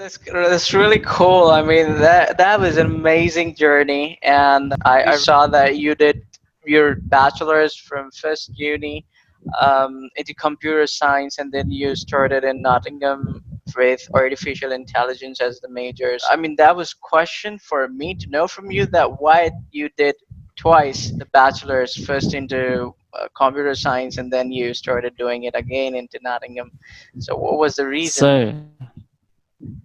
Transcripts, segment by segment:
That's really cool. I mean, that was an amazing journey, and I saw that you did your bachelor's from first uni into computer science, and then you started in Nottingham with artificial intelligence as the majors. I mean, that was question for me to know from you that why you did twice the bachelor's, first into computer science, and then you started doing it again into Nottingham. So, what was the reason? So,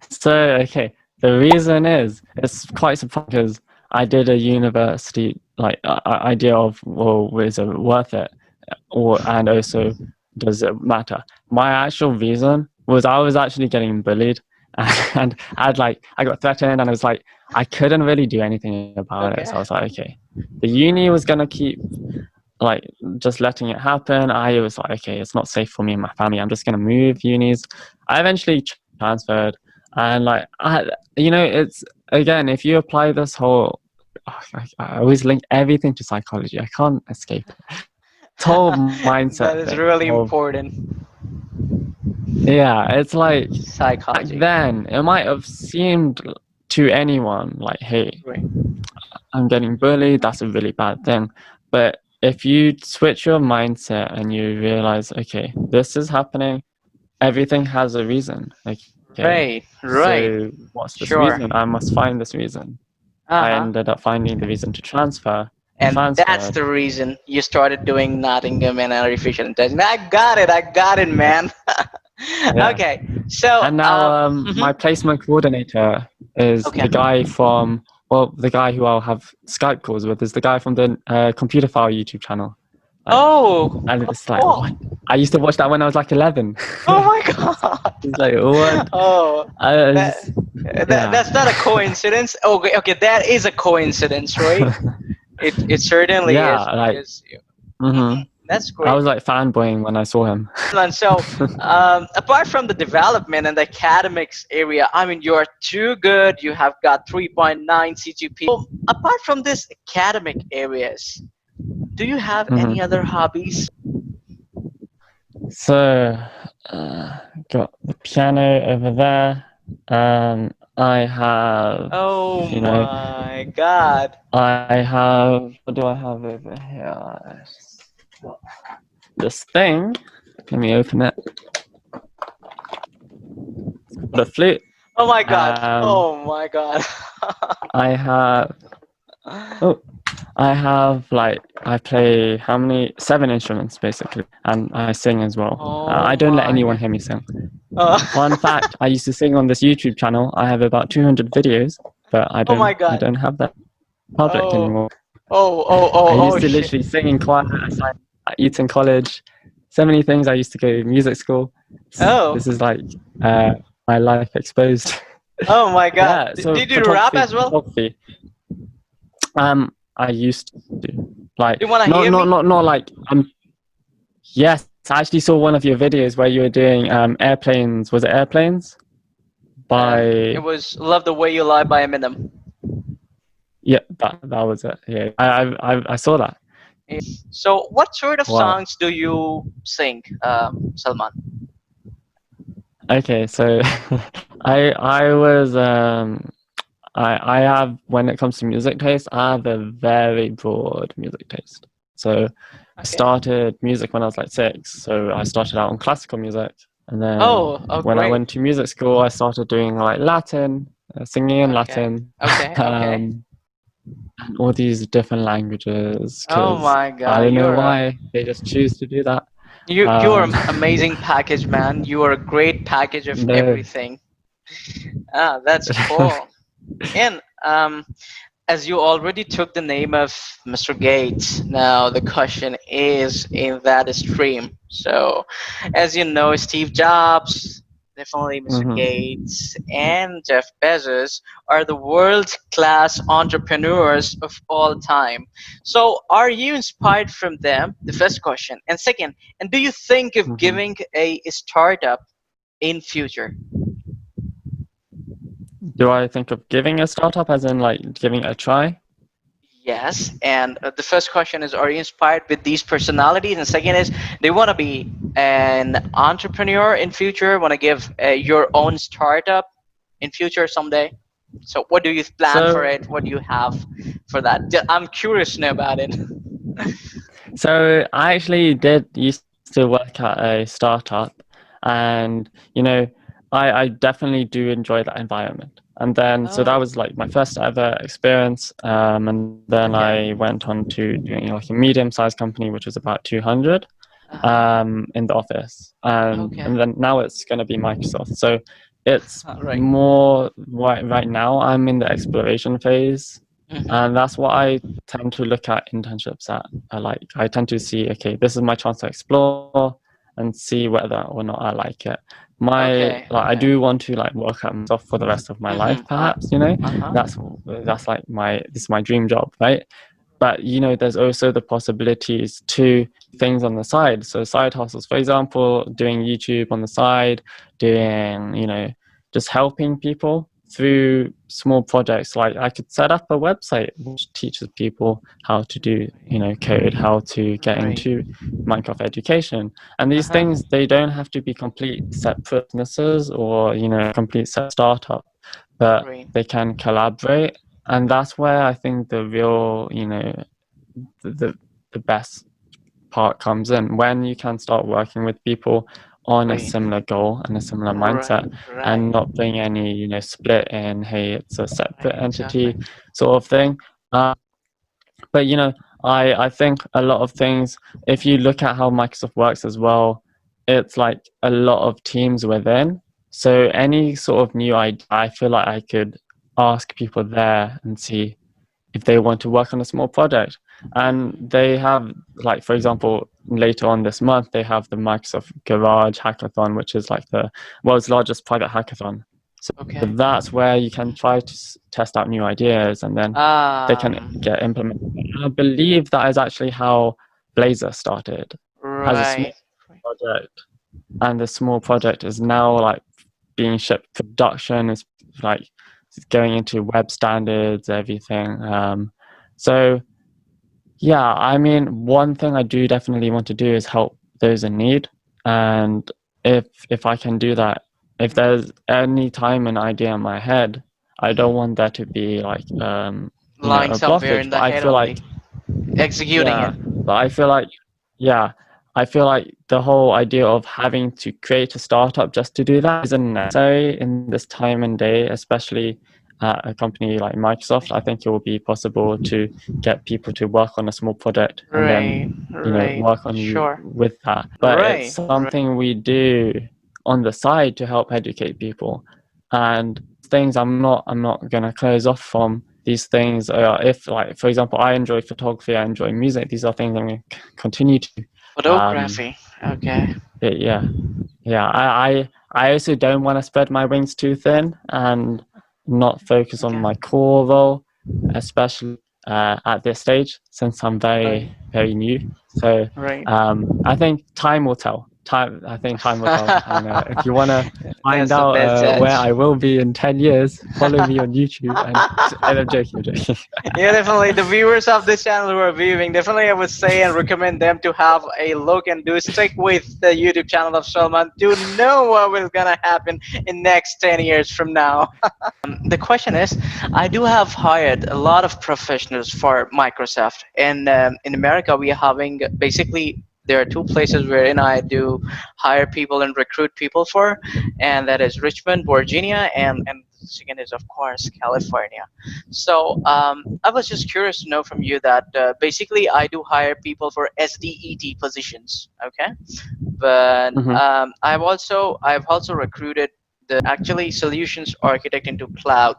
so okay. The reason is it's quite surprising because I did a university like idea of, well, is it worth it, or and also does it matter? My actual reason was I was actually getting bullied, and I got threatened, and I was like I couldn't really do anything about it. Okay. So I was like, okay, the uni was gonna keep like just letting it happen. I was like, okay, it's not safe for me and my family. I'm just gonna move unis. I eventually transferred, and it's again, if you apply this whole, I always link everything to psychology. I can't escape it. This whole That mindset is thing really of, important. yeah, it's like back Psychology. then it might have seemed to anyone like, hey, Right. I'm getting bullied, that's a really bad thing. But if you switch your mindset and you realize, okay, this is happening, everything has a reason. Okay, Right. Right. so what's this Sure. reason? I must find this reason. I Uh-huh. ended up finding the reason to transfer. I And that's transferred. the reason you started doing Nottingham and artificial intelligence. I got it. I got it, man. Yeah. Okay. So, And now my mhm. placement coordinator is Okay. the guy from, well, the guy who I'll have Skype calls with is the guy from the Computer File YouTube channel. Oh, And it's like, cool. what? I used to watch that when I was like 11. Oh my God. It's like, what? Oh, that, Yeah. that's not a coincidence. Okay, okay, that is a coincidence, right? It certainly Yeah, is like, because hmm that's I great. was like fanboying when I saw him. And so, apart from the development and the academics area, I mean, you're too good. You have got 3.9 CGP. So, apart from this academic areas, do you have hmm any other hobbies? So, got the piano over there. I have, Oh you know, my God. I have, what do I have over here? This thing. Let me open it. The flute. Oh my God. Um, Oh my God. I have, oh, I have like, I play how many? 7 instruments basically, and I sing as well. I Oh don't let my anyone God. hear me sing. Uh, Fun fact: I used to sing on this YouTube channel. I have about 200 videos, but oh my I God. don't have that public Oh. anymore. Oh, oh, I oh, oh, used to shit. literally sing in choir at Eton College. So many things. I used to go to music school. Oh. This is like my life exposed. Oh my God. Yeah. So Did you rap as well? photography. I used to like Do you want to hear me? not like Yes, I actually saw one of your videos where you were doing airplanes. Was it airplanes? It was Love the Way You Lie by Eminem. Yeah, that was it. Yeah, I saw that. So, what sort of Wow. songs do you sing, Salman? Okay, so I was I have, when it comes to music taste, I have a very broad music taste. So I started music when I was like 6. So I started out on classical music, and then when I Great. went to music school, I started doing like Latin, singing in Okay. Latin, Okay. Okay. and all these different languages. Oh Because my I God, don't know why they just choose to do that. you're an amazing package, man. You are a great package of No. everything. Ah, that's cool. And as you already took the name of Mr. Gates, now the question is in that stream. So, as you know, Steve Jobs, definitely Mr. Mhm. Gates, and Jeff Bezos are the world-class entrepreneurs of all time. So, are you inspired from them? The first question. And second, and do you think of Mhm. giving a startup in future? Do I think of giving a startup as in like giving it a try? Yes, and the first question is, are you inspired with these personalities? And second is, do you want to be an entrepreneur in future? Want to give your own startup? in future someday? So what do you plan for So it? What do you have for that? I'm curious to know about it. So I actually did used to work at a startup, and I definitely do enjoy that environment. And then so that Oh, was like my first ever experience, and then I okay. went on to doing like a medium-sized company, which was about 200 Uh-huh. in the office, and Okay. then now it's going to be Microsoft. So it's Right. more right now. I'm in the exploration phase, and Mm-hmm. that's what I tend to look at internships at. I tend to see, okay, this is my chance to explore and see whether or not I like it. Okay. I Okay. do want to like work at Microsoft for the rest of my life, Mm-hmm. perhaps. Uh-huh. That's like this is my dream job, right? But there's also the possibilities to things on the side. So side hustles, for example, doing YouTube on the side, doing just helping people through small projects. Like I could set up a website which teaches people how to do code, how to get Right. into Minecraft education. And these Uh-huh. things, they don't have to be complete separate businesses or complete set startup, but Right. they can collaborate. And that's where I think the real the, the best part comes in, when you can start working with people on a Right. similar goal and a similar Right. mindset, Right. and not bring any split in, hey, it's a separate Right. Exactly. entity sort of thing. uh, but I think a lot of things, if you look at how Microsoft works as well, it's like a lot of teams within. So any sort of new idea, I feel like I could ask people there and see if they want to work on a small project. And they have, like, for example, later on this month, they have the Microsoft Garage Hackathon, which is like the world's largest private hackathon. So Okay. that's where you can try to test out new ideas, and then they can Um. get implemented. And I believe that is actually how Blazor started, as a small Right. project. And the small project is now like being shipped production, is like going into web standards, everything. So yeah, I mean, one thing I do definitely want to do is help those in need. And if I can do that, if there's any time an idea in my head, I don't want there to be like Lying a somewhere blockage. in But the I head feel like, only, executing it. yeah, but I feel like, yeah, I feel like the whole idea of having to create a startup just to do that isn't necessary in this time and day, especially at a company like Microsoft. I think it will be possible to get people to work on a small project and then, Right. Right. work on you Sure. with that. But it's Right. something we do on the side to help educate people. And things I'm not gonna close off from. These things are, if, like, for example, I enjoy photography, I enjoy music, these are things I'm going to continue to. um Photography. Okay. yeah, yeah, I also don't want to spread my wings too thin and not focus on Okay. my core role, especially at this stage, since I'm Right. very, very new. So Right. I think time will tell. I think time will tell. And if you want to find That's the out best where judge. I will be in 10 years, follow me on YouTube. And I'm joking, I'm joking. Yeah, definitely. The viewers of this channel who are viewing, definitely I would say and recommend them to have a look and do stick with the YouTube channel of Salman to know what is gonna happen in next 10 years from now. The question is, I do have hired a lot of professionals for Microsoft, and in America we are having basically there are two places wherein I do hire people and recruit people for, and that is Richmond, Virginia, and the second is of course California. So I was just curious to know from you that basically I do hire people for SDET positions, okay? But Mhm. I've also recruited the actually solutions architect into cloud,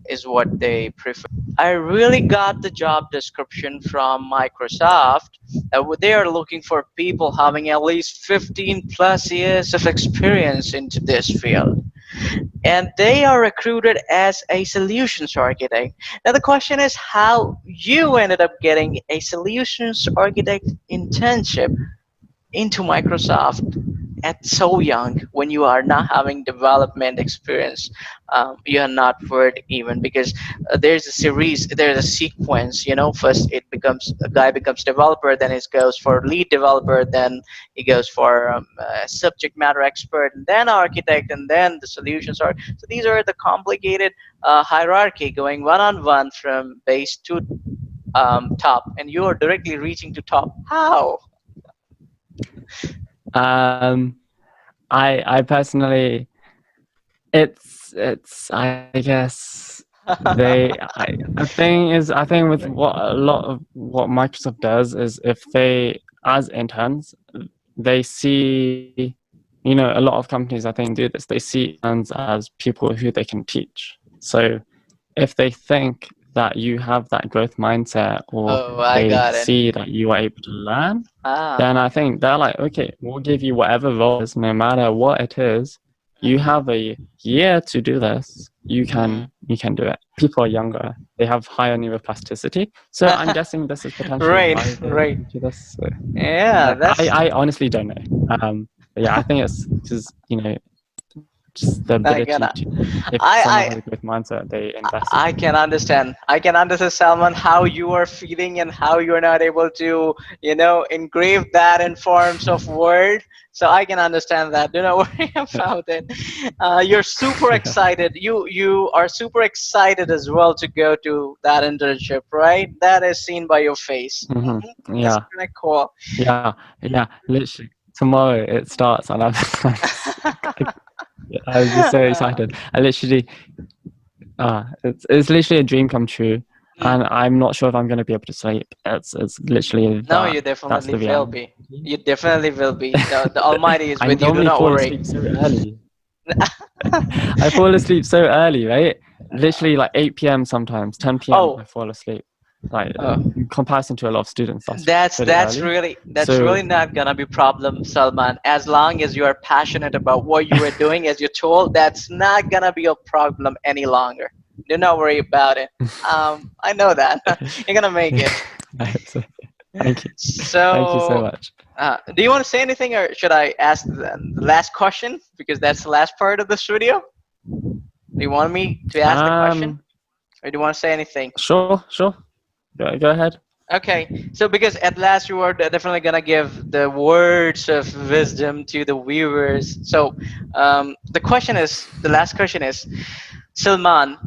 is what they prefer. I really got the job description from Microsoft. They are looking for people having at least 15 plus years of experience into this field, and they are recruited as a solutions architect. Now the question is how you ended up getting a solutions architect internship into Microsoft. at so young, when you are not having development experience, you are not worth even, because there's a series, there's a sequence. First it becomes a guy becomes developer, then it goes for lead developer, then he goes for subject matter expert, and then architect, and then the solutions are. So these are the complicated hierarchy going one on one from base to top, and you are directly reaching to top. How? Um, I personally, it's I guess the thing is, I think with what a lot of what Microsoft does is, if they, as interns, they see, a lot of companies I think do this. They see interns as people who they can teach. So if they think that you have that growth mindset, or Oh, I they got it. see that you are able to learn, Ah. then I think they're like, okay, we'll give you whatever role it is, no matter what it is. You Mhm. have a year to do this. You Mhm. can do it. People are younger. They have higher neuroplasticity. So I'm guessing this is potentially Right, why they right. do this. So, Yeah, yeah, that's. I honestly don't know. But yeah, I think it's because, just the I ability can, to, if someone I, has a growth mindset, they invest in I it. can understand. I can understand, Salman, how you are feeling and how you are not able to, engrave that in forms of word. So I can understand that. Do not worry about it. You're super Yeah. excited. You are super excited as well to go to that internship, right? That is seen by your face. That's Yeah. kind of cool. Yeah. Yeah. Literally tomorrow it starts, and I'm just so excited. I literally, it's literally a dream come true, Mm. and I'm not sure if I'm gonna be able to sleep. It's literally No, that. you That's definitely the will reality. be. You definitely will be. The Almighty is I with you. Do normally not fall worry. asleep so early. I fall asleep so early, right? Literally like 8 p.m. sometimes, 10 p.m. I Oh, fall asleep. Like, oh, in comparison to a lot of students, that's that's pretty that's early. really that's So, really not gonna be problem, Salman. As long as you are passionate about what you are doing, as you're told, that's not gonna be a problem any longer. Do not worry about it. I know that you're gonna make it. nice. Thank you. Thank you so So, much. do you want to say anything, or should I ask the last question, because that's the last part of this video? Do you want me to ask the question, Um, or do you want to say anything? sure. Go ahead. Okay, so because at last you are definitely gonna give the words of wisdom to the viewers. So the last question is, Salman,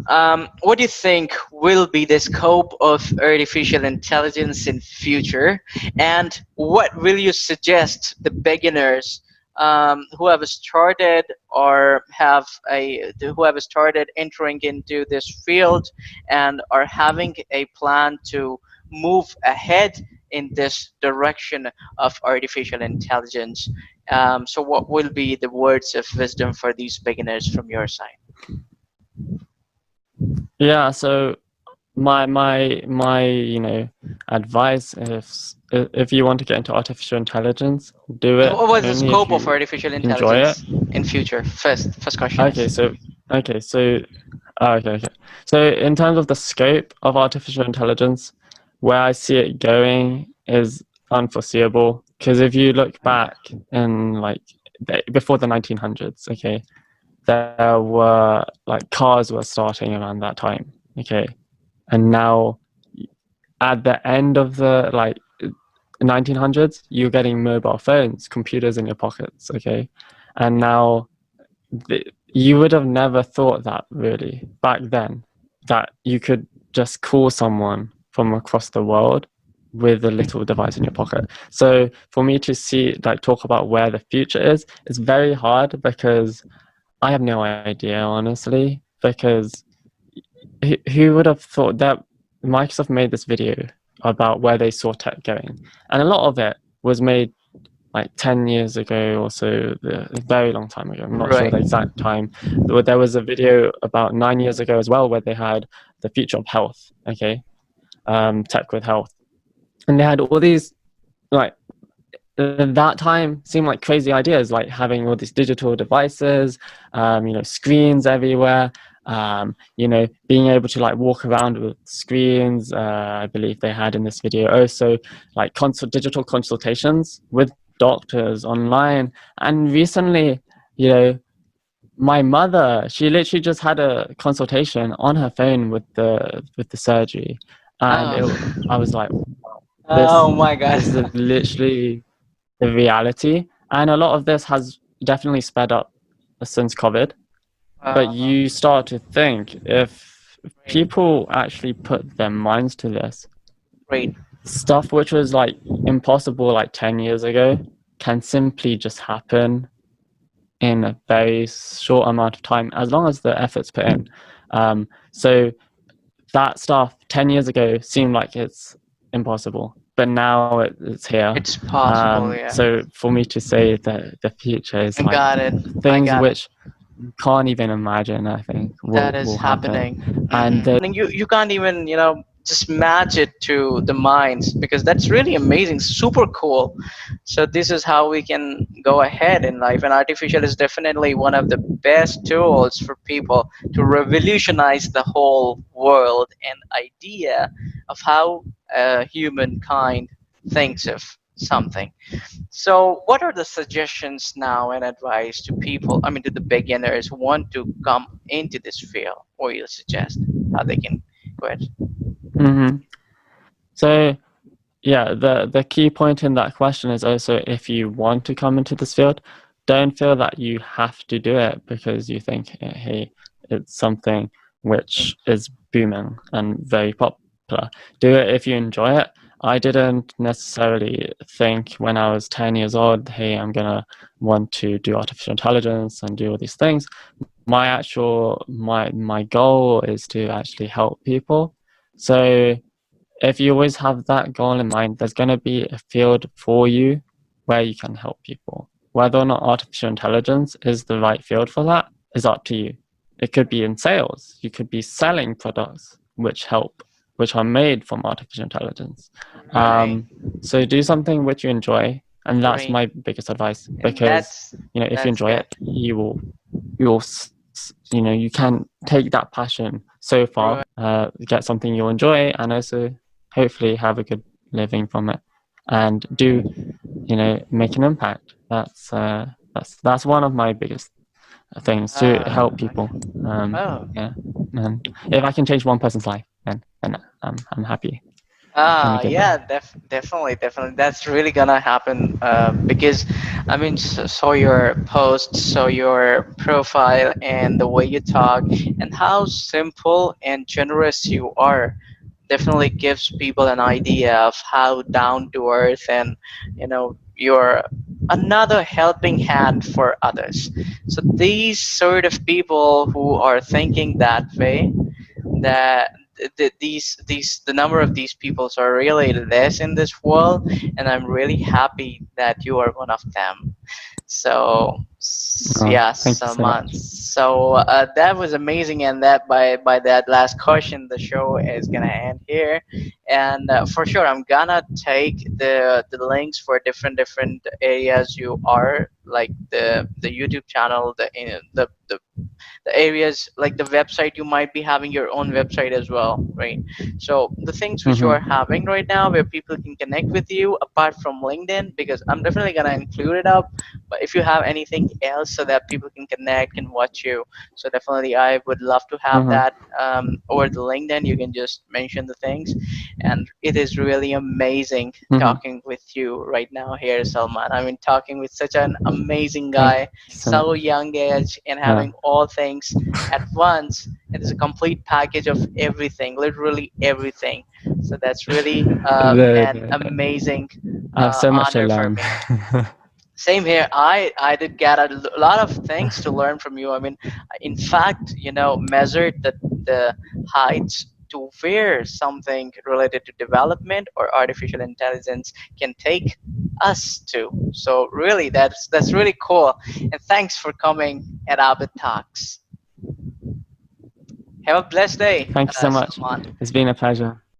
what do you think will be the scope of artificial intelligence in future, and what will you suggest the beginners who have started or who have started entering into this field and are having a plan to move ahead in this direction of artificial intelligence? So, what will be the words of wisdom for these beginners from your side? Yeah. So my advice is, if you want to get into artificial intelligence, do it What was the only if scope of you artificial enjoy it. intelligence in future? First question Okay. is. So okay. So in terms of the scope of artificial intelligence, where I see it going is unforeseeable. Because if you look back in, like, before the 1900s, okay, there were, like, cars were starting around that time, okay, and now at the end of the, like, 1900s, you're getting mobile phones, computers in your pockets, okay, and now you would have never thought that, really, back then, that you could just call someone from across the world with a little device in your pocket. So for me to see, like, talk about where the future is, it's very hard, because I have no idea, honestly, because who would have thought that Microsoft made this video about where they saw tech going? And a lot of it was made like 10 years ago or so, a very long time ago. I'm not sure Right. the exact time. There was a video about 9 years ago as well, where they had the future of health, okay, tech with health. And they had all these, like, that time seemed like crazy ideas, like having all these digital devices, screens everywhere, being able to, like, walk around with screens. I believe they had in this video also, like, digital consultations with doctors online. And recently, you know, my mother, she literally just had a consultation on her phone with the surgery, and Oh, I was like, oh this my God. this is literally the reality, and a lot of this has definitely sped up since COVID. But Uh, you start to think, if great, people actually put their minds to this, great. stuff which was like impossible like 10 years ago can simply just happen in a very short amount of time, as long as the effort's put in. So that stuff 10 years ago seemed like it's impossible, but now it's here. It's possible, yeah. So for me to say that the future is I like got it. I things got it. which you can't even imagine, I think That is will happen. happening. And And you can't even, just match it to the minds, because that's really amazing, super cool. So this is how we can go ahead in life, and artificial is definitely one of the best tools for people to revolutionize the whole world and idea of how humankind thinks of something. So, what are the suggestions now and advice to people, I mean, to the beginners who want to come into this field? Or you suggest how they can go ahead? mhm. So yeah, the key point in that question is also, if you want to come into this field, don't feel that you have to do it because you think, hey, it's something which is booming and very popular. Do it if you enjoy it. I didn't necessarily think when I was 10 years old, hey, I'm gonna want to do artificial intelligence and do all these things. My goal is to actually help people. So if you always have that goal in mind, there's going to be a field for you where you can help people. Whether or not artificial intelligence is the right field for that is up to you. It could be in sales. You could be selling products which are made from artificial intelligence. Right, So do something which you enjoy, and that's great. my biggest advice. And Because if you that's enjoy good. it, you will you can take that passion so far, Right. get something you enjoy, and also hopefully have a good living from it, and do make an impact. That's one of my biggest things, to help people. Oh. Yeah, and if I can change one person's life, then I'm happy. In a good way. Yeah, definitely, definitely. That's really gonna happen because, I mean, saw your posts, saw your profile, and the way you talk, and how simple and generous you are. Definitely gives people an idea of how down to earth, and you're another helping hand for others. So these sort of people who are thinking that way, that the number of these peoples are really less in this world, and I'm really happy that you are one of them. So Oh, yeah, thank you so Salman. much. So that was amazing, and that by that last question, the show is gonna end here. And for sure, I'm gonna take the links for different areas you are, like the YouTube channel, the areas, like the website. You might be having your own website as well, right? So the things which you Hmm. are having right now, where people can connect with you apart from LinkedIn, because I'm definitely going to include it up. But if you have anything else so that people can connect, can watch you, so definitely I would love to have Hmm. that over the LinkedIn. You can just mention the things. And it is really amazing Hmm. talking with you right now here, Salman. I mean, talking with such an amazing Thank guy, you so so much. young age, and Yeah. having all things at once. It is a complete package of everything, literally everything. So that's really an No. amazing I have so much to honor for learn. me. Same here. I did get a lot of things to learn from you. I mean, in fact, measured the heights to where something related to development or artificial intelligence can take us to. So really, that's really cool. And thanks for coming at Abbott Talks. Have a blessed day, Thank you so much. Salman. It's been a pleasure.